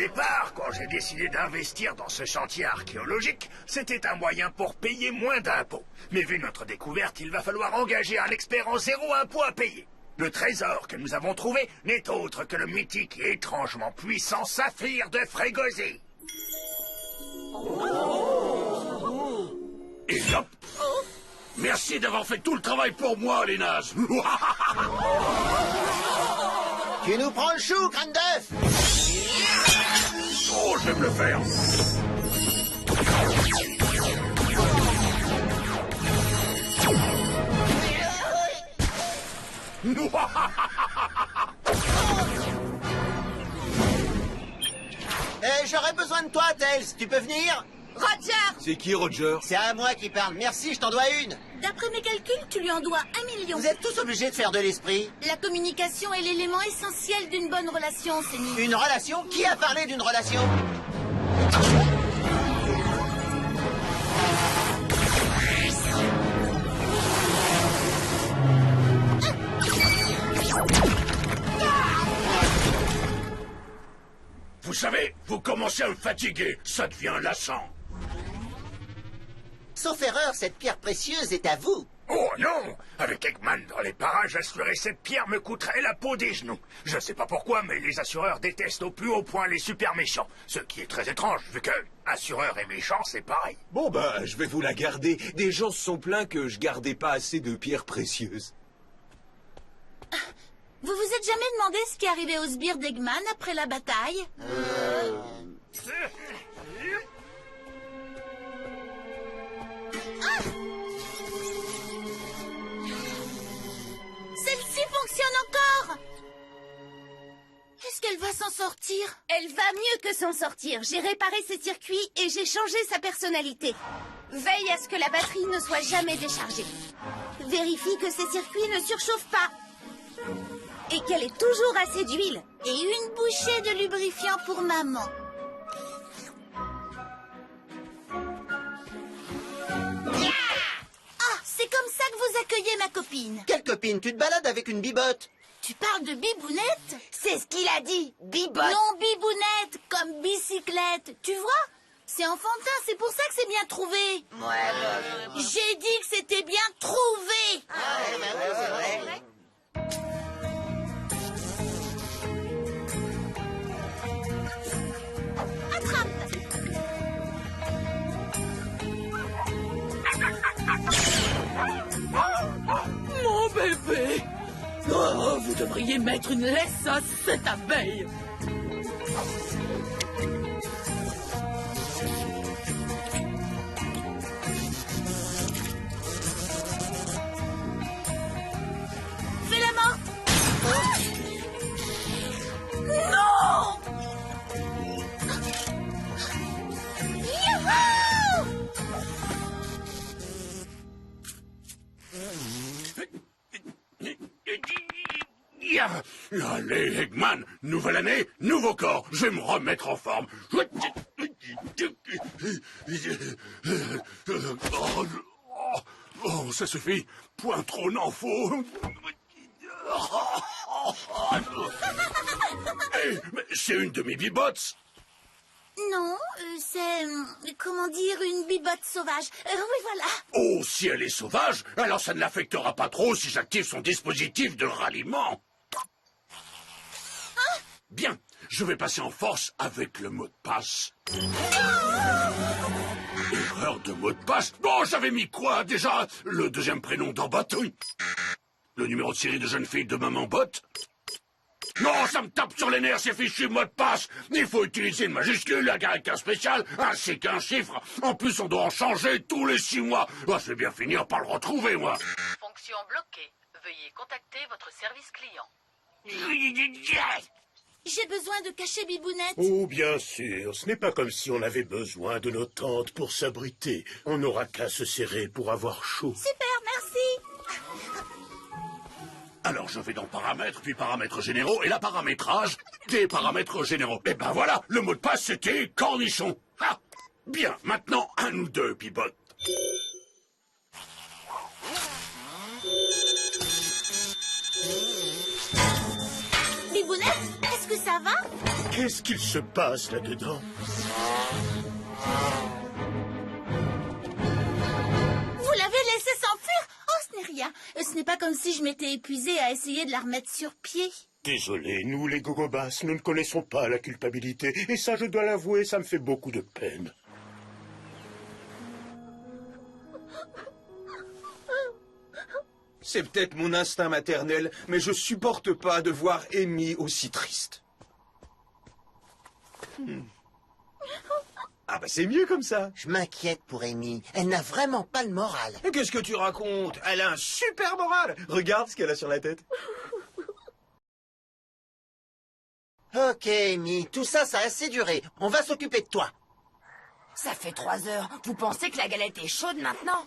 départ, quand j'ai décidé d'investir dans ce chantier archéologique, c'était un moyen pour payer moins d'impôts. Mais vu notre découverte, il va falloir engager un expert en zéro impôt à payer. Le trésor que nous avons trouvé n'est autre que le mythique et étrangement puissant saphir de Frégosy. Et hop! Merci d'avoir fait tout le travail pour moi, les nazes. Tu nous prends le chou, crâne d'œuf! Oh, je vais me le faire. J'aurais besoin de toi, Tails. Tu peux venir? Roger! C'est qui, Roger? C'est à moi qui parle. Merci, je t'en dois une. D'après mes calculs, tu lui en dois 1 million. Vous êtes tous obligés de faire de l'esprit. La communication est l'élément essentiel d'une bonne relation, Séni. Une relation? Qui a parlé d'une relation? Vous savez, vous commencez à me fatiguer. Ça devient lassant. Sauf erreur, cette pierre précieuse est à vous. Oh non! Avec Eggman dans les parages, assurer cette pierre me coûterait la peau des genoux. Je sais pas pourquoi, mais les assureurs détestent au plus haut point les super méchants. Ce qui est très étrange, vu que assureur et méchant, c'est pareil. Bon, ben, je vais vous la garder. Des gens se sont plaints que je gardais pas assez de pierres précieuses. Vous vous êtes jamais demandé ce qui est arrivé au sbire d'Eggman après la bataille? Celle-ci fonctionne encore! Est-ce qu'elle va s'en sortir? Elle va mieux que s'en sortir. J'ai réparé ses circuits et j'ai changé sa personnalité. Veille à ce que la batterie ne soit jamais déchargée. Vérifie que ses circuits ne surchauffent pas. Et qu'elle ait toujours assez d'huile. Et une bouchée de lubrifiant pour maman. Ah, c'est comme ça que vous accueillez ma copine. Quelle copine? Tu te balades avec une bibotte? Tu parles de bibounette? C'est ce qu'il a dit, bibotte. Non, bibounette, comme bicyclette. Tu vois? C'est enfantin, c'est pour ça que c'est bien trouvé. J'ai dit que c'était bien trouvé. C'est vrai. Mon bébé! Oh, vous devriez mettre une laisse à cette abeille! Fais la main. Non! Youhou! Allez, Eggman, nouvelle année, nouveau corps. Je vais me remettre en forme. Oh, ça suffit. Point trop n'en faut. Mais c'est une de mes bibottes. Non, c'est... comment dire, une bibotte sauvage. Oui, voilà. Oh, si elle est sauvage, alors ça ne l'affectera pas trop si j'active son dispositif de ralliement. Bien, je vais passer en force avec le mot de passe. Erreur de mot de passe. Bon, j'avais mis quoi déjà? Le deuxième prénom d'Ambaton. Le numéro de série de jeune fille de Maman Botte. Non, ça me tape sur les nerfs, ces fichus mots de passe. Il faut utiliser une majuscule, un caractère spécial, ainsi qu'un chiffre. En plus, on doit en changer tous les 6 mois. Oh, je vais bien finir par le retrouver, moi. Fonction bloquée. Veuillez contacter votre service client. J'ai besoin de cacher Bibounette. Oh, bien sûr. Ce n'est pas comme si on avait besoin de nos tentes pour s'abriter. On n'aura qu'à se serrer pour avoir chaud. Super, merci. Alors, je vais dans Paramètres, puis Paramètres généraux, et la paramétrage des paramètres généraux. Et ben voilà, le mot de passe, c'était cornichon. Ah, bien, maintenant, à nous deux, Pibotte. Bibounette, est-ce que ça ça va? Qu'est-ce qu'il se passe là-dedans? Vous l'avez laissé s'enfuir? Oh, ce n'est rien. Ce n'est pas comme si je m'étais épuisée à essayer de la remettre sur pied. Désolé, nous les gogobas, nous ne connaissons pas la culpabilité. Et ça, je dois l'avouer, ça me fait beaucoup de peine. C'est peut-être mon instinct maternel, mais je supporte pas de voir Amy aussi triste. Ah bah c'est mieux comme ça. Je m'inquiète pour Amy. Elle n'a vraiment pas le moral. Et qu'est-ce que tu racontes? Elle a un super moral. Regarde ce qu'elle a sur la tête. Ok, Amy, tout ça, ça a assez duré. On va s'occuper de toi. Ça fait 3 heures. Vous pensez que la galette est chaude maintenant?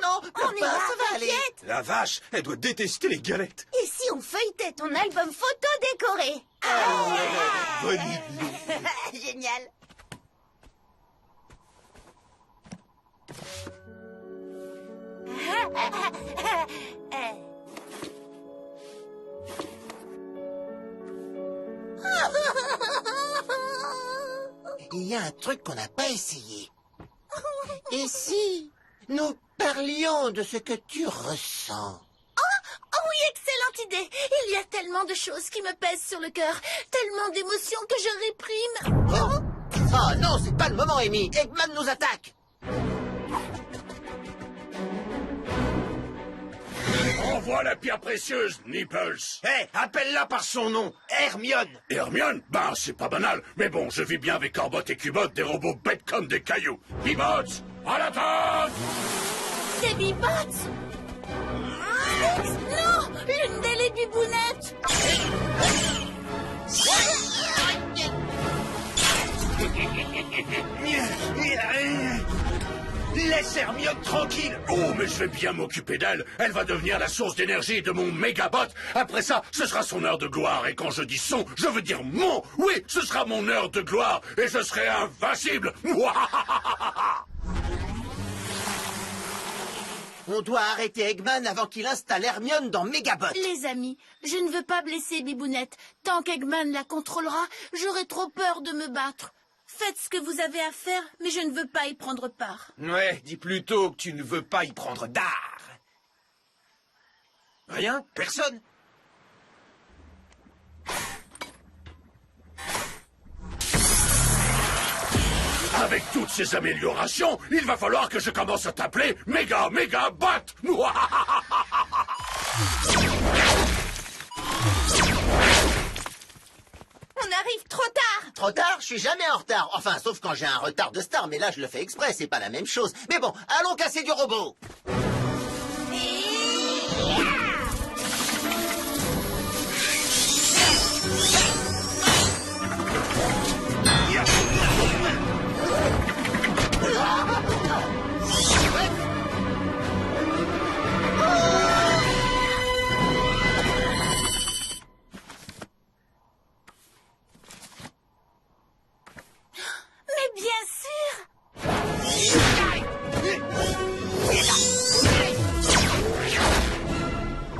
Non, pleure pas, ça va aller. La vache, elle doit détester les galettes. Et si on feuilletait ton album photo décoré? Bonne idée. Génial. Il y a un truc qu'on n'a pas essayé. Et si nous parlions de ce que tu ressens? Oh oui, excellente idée. Il y a tellement de choses qui me pèsent sur le cœur, tellement d'émotions que je réprime. Oh non, c'est pas le moment, Amy. Eggman nous attaque. Envoie la pierre précieuse, Nipples. Hé, appelle-la par son nom, Hermione. Hermione? Ben, c'est pas banal. Mais bon, je vis bien avec Corbot et Cubot, des robots bêtes comme des cailloux. Bibots, à l'attaque! Des bibots? Non, l'une d'elles est bibounette. Laisse Hermione tranquille. Oh, mais je vais bien m'occuper d'elle. Elle va devenir la source d'énergie de mon mégabot. Après ça, ce sera son heure de gloire. Et quand je dis son, je veux dire mon. Oui, ce sera mon heure de gloire. Et je serai invincible. On doit arrêter Eggman avant qu'il installe Hermione dans Megabot. Les amis, je ne veux pas blesser Bibounette. Tant qu'Eggman la contrôlera, j'aurai trop peur de me battre. Faites ce que vous avez à faire, mais je ne veux pas y prendre part. Ouais, dis plutôt que tu ne veux pas y prendre d'art. Rien? Personne? Avec toutes ces améliorations, il va falloir que je commence à t'appeler Mégabot. On arrive trop tard. Trop tard? Je suis jamais en retard. Enfin, sauf quand j'ai un retard de star, mais là, je le fais exprès, c'est pas la même chose. Mais bon, allons casser du robot. Mais bien sûr!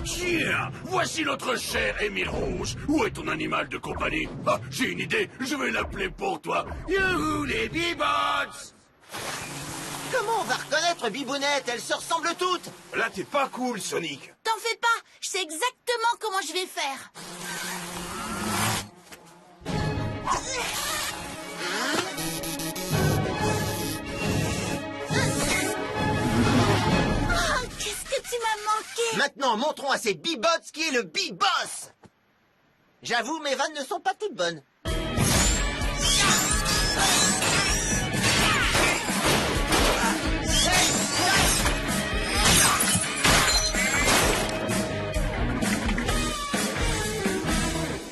Tiens, voici notre chère Émile Rouge. Où est ton animal de compagnie? Ah, j'ai une idée, je vais l'appeler pour toi. Youhou, les Bibots! Comment on va reconnaître Bibounette? Elles se ressemblent toutes. Là, t'es pas cool, Sonic. T'en fais pas, je sais exactement comment je vais faire. Oh, qu'est-ce que tu m'as manqué! Maintenant, montrons à ces Bibots qui est le Biboss. J'avoue, mes vannes ne sont pas toutes bonnes.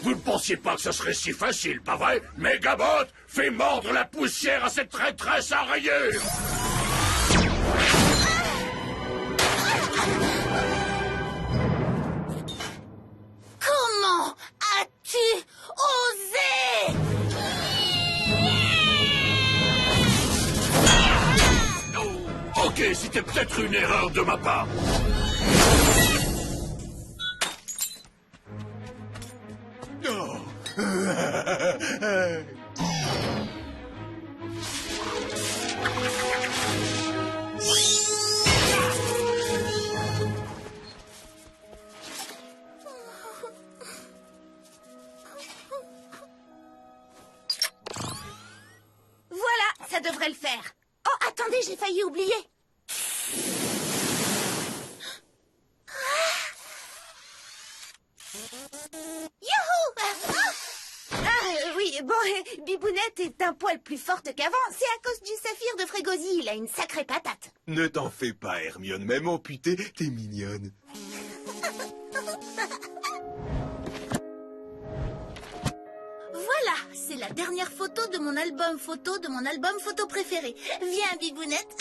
Vous ne pensiez pas que ce serait si facile, pas vrai? Mégabot, fais mordre la poussière à cette traîtresse à rayures! Comment as-tu osé? c'était peut-être une erreur de ma part. Voilà, ça devrait le faire. Oh, attendez, j'ai failli oublier. Youhou! Oui, bon, Bibounette est un poil plus forte qu'avant. C'est à cause du saphir de Frégosi. Il a une sacrée patate. Ne t'en fais pas, Hermione. Même amputée, t'es mignonne. Voilà, c'est la dernière photo de mon album photo préféré. Viens, Bibounette.